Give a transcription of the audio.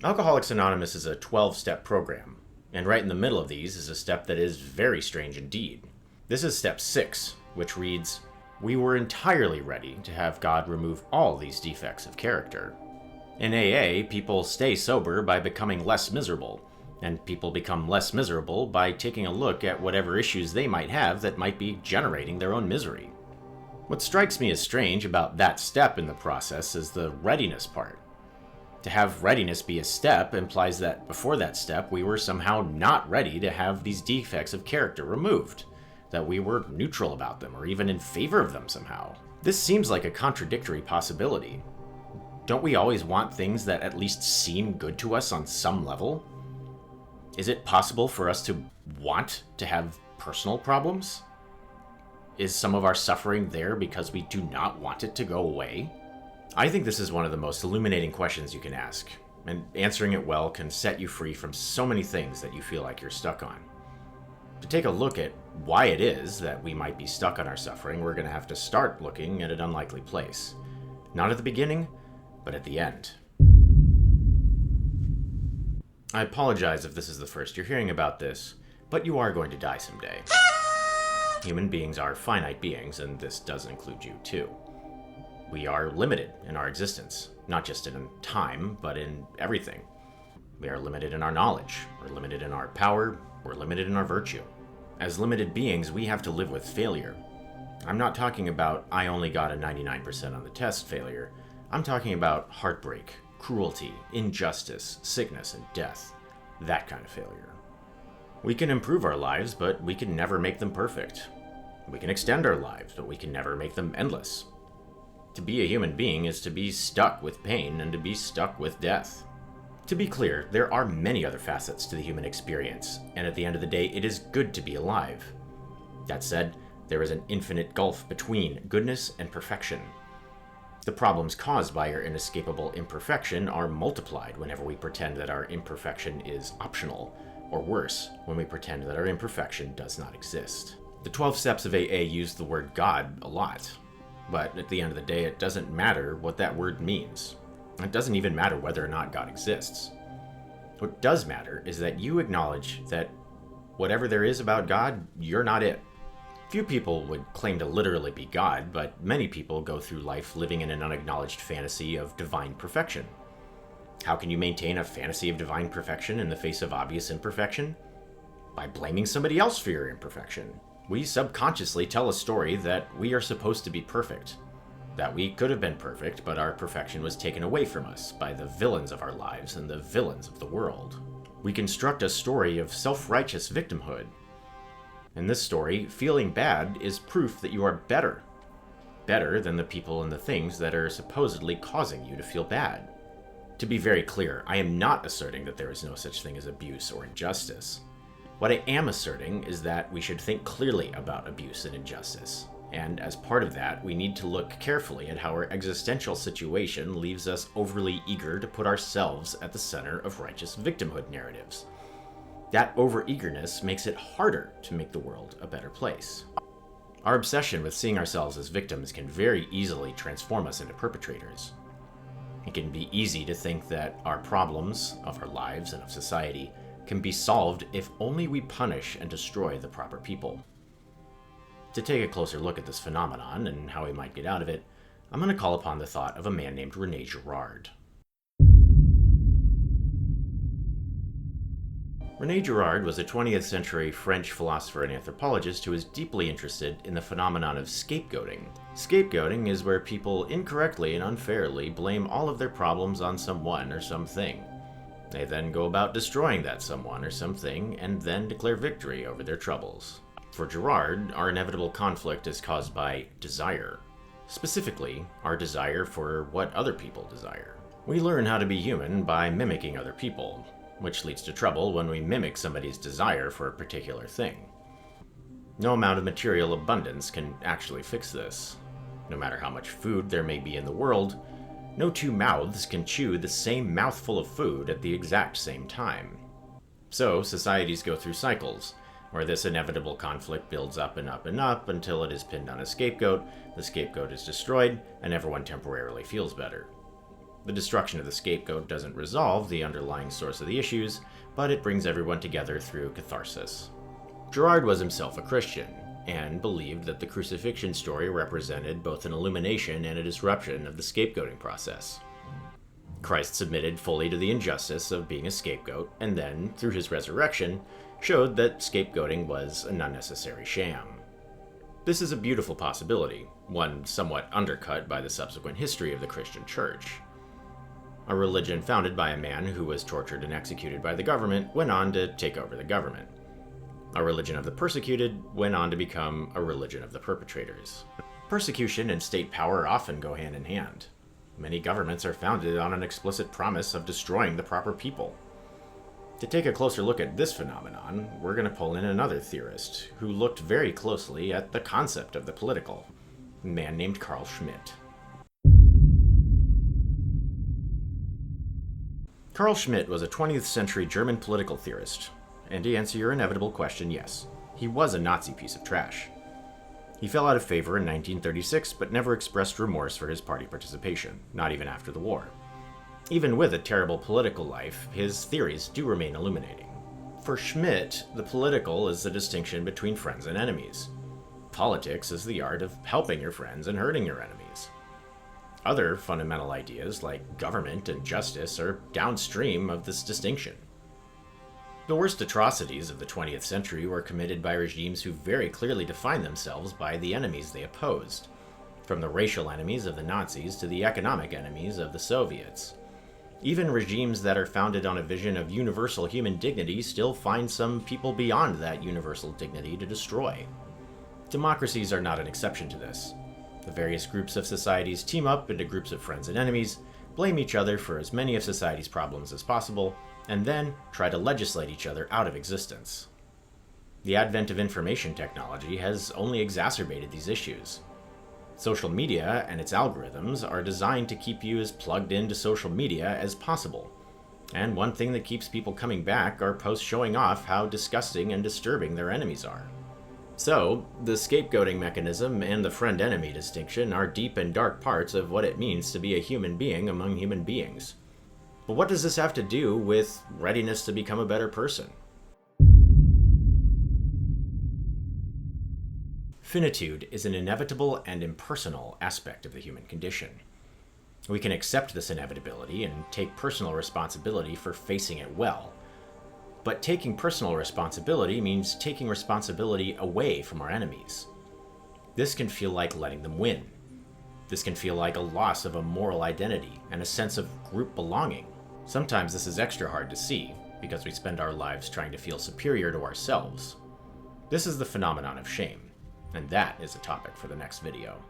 Alcoholics Anonymous is a 12-step program, and right in the middle of these is a step that is very strange indeed. This is step 6, which reads, "We were entirely ready to have God remove all these defects of character." In AA, people stay sober by becoming less miserable, and people become less miserable by taking a look at whatever issues they might have that might be generating their own misery. What strikes me as strange about that step in the process is the readiness part. To have readiness be a step implies that before that step we were somehow not ready to have these defects of character removed, that we were neutral about them or even in favor of them somehow. This seems like a contradictory possibility. Don't we always want things that at least seem good to us on some level? Is it possible for us to want to have personal problems? Is some of our suffering there because we do not want it to go away? I think this is one of the most illuminating questions you can ask, and answering it well can set you free from so many things that you feel like you're stuck on. To take a look at why it is that we might be stuck on our suffering, we're going to have to start looking at an unlikely place. Not at the beginning, but at the end. I apologize if this is the first you're hearing about this, but you are going to die someday. Human beings are finite beings, and this does include you too. We are limited in our existence, not just in time, but in everything. We are limited in our knowledge, we're limited in our power, we're limited in our virtue. As limited beings, we have to live with failure. I'm not talking about I only got a 99% on the test failure. I'm talking about heartbreak, cruelty, injustice, sickness, and death. That kind of failure. We can improve our lives, but we can never make them perfect. We can extend our lives, but we can never make them endless. To be a human being is to be stuck with pain and to be stuck with death. To be clear, there are many other facets to the human experience, and at the end of the day, it is good to be alive. That said, there is an infinite gulf between goodness and perfection. The problems caused by our inescapable imperfection are multiplied whenever we pretend that our imperfection is optional, or worse, when we pretend that our imperfection does not exist. The 12 steps of AA use the word God a lot, but at the end of the day, it doesn't matter what that word means. It doesn't even matter whether or not God exists. What does matter is that you acknowledge that whatever there is about God, you're not it. Few people would claim to literally be God, but many people go through life living in an unacknowledged fantasy of divine perfection. How can you maintain a fantasy of divine perfection in the face of obvious imperfection? By blaming somebody else for your imperfection. We subconsciously tell a story that we are supposed to be perfect, that we could have been perfect, but our perfection was taken away from us by the villains of our lives and the villains of the world. We construct a story of self-righteous victimhood. In this story, feeling bad is proof that you are better. Better than the people and the things that are supposedly causing you to feel bad. To be very clear, I am not asserting that there is no such thing as abuse or injustice. What I am asserting is that we should think clearly about abuse and injustice. And as part of that, we need to look carefully at how our existential situation leaves us overly eager to put ourselves at the center of righteous victimhood narratives. That over-eagerness makes it harder to make the world a better place. Our obsession with seeing ourselves as victims can very easily transform us into perpetrators. It can be easy to think that our problems of our lives and of society can be solved if only we punish and destroy the proper people. To take a closer look at this phenomenon and how we might get out of it, I'm going to call upon the thought of a man named René Girard. René Girard was a 20th century French philosopher and anthropologist who was deeply interested in the phenomenon of scapegoating. Scapegoating is where people incorrectly and unfairly blame all of their problems on someone or something. They then go about destroying that someone or something and then declare victory over their troubles. For Girard, our inevitable conflict is caused by desire. Specifically, our desire for what other people desire. We learn how to be human by mimicking other people, which leads to trouble when we mimic somebody's desire for a particular thing. No amount of material abundance can actually fix this. No matter how much food there may be in the world, no two mouths can chew the same mouthful of food at the exact same time. So, societies go through cycles, where this inevitable conflict builds up and up and up until it is pinned on a scapegoat, the scapegoat is destroyed, and everyone temporarily feels better. The destruction of the scapegoat doesn't resolve the underlying source of the issues, but it brings everyone together through catharsis. Girard was himself a Christian, and believed that the crucifixion story represented both an illumination and a disruption of the scapegoating process. Christ submitted fully to the injustice of being a scapegoat, and then, through his resurrection, showed that scapegoating was an unnecessary sham. This is a beautiful possibility, one somewhat undercut by the subsequent history of the Christian Church. A religion founded by a man who was tortured and executed by the government went on to take over the government. A religion of the persecuted went on to become a religion of the perpetrators. Persecution and state power often go hand in hand. Many governments are founded on an explicit promise of destroying the proper people. To take a closer look at this phenomenon, we're going to pull in another theorist who looked very closely at the concept of the political, a man named Carl Schmitt. Carl Schmitt was a 20th century German political theorist, and to answer your inevitable question, yes, he was a Nazi piece of trash. He fell out of favor in 1936, but never expressed remorse for his party participation, not even after the war. Even with a terrible political life, his theories do remain illuminating. For Schmitt, the political is the distinction between friends and enemies. Politics is the art of helping your friends and hurting your enemies. Other fundamental ideas, like government and justice, are downstream of this distinction. The worst atrocities of the 20th century were committed by regimes who very clearly defined themselves by the enemies they opposed, from the racial enemies of the Nazis to the economic enemies of the Soviets. Even regimes that are founded on a vision of universal human dignity still find some people beyond that universal dignity to destroy. Democracies are not an exception to this. The various groups of societies team up into groups of friends and enemies, blame each other for as many of society's problems as possible, and then try to legislate each other out of existence. The advent of information technology has only exacerbated these issues. Social media and its algorithms are designed to keep you as plugged into social media as possible. And one thing that keeps people coming back are posts showing off how disgusting and disturbing their enemies are. So, the scapegoating mechanism and the friend-enemy distinction are deep and dark parts of what it means to be a human being among human beings. But what does this have to do with readiness to become a better person? Finitude is an inevitable and impersonal aspect of the human condition. We can accept this inevitability and take personal responsibility for facing it well. But taking personal responsibility means taking responsibility away from our enemies. This can feel like letting them win. This can feel like a loss of a moral identity and a sense of group belonging. Sometimes this is extra hard to see, because we spend our lives trying to feel superior to ourselves. This is the phenomenon of shame, and that is a topic for the next video.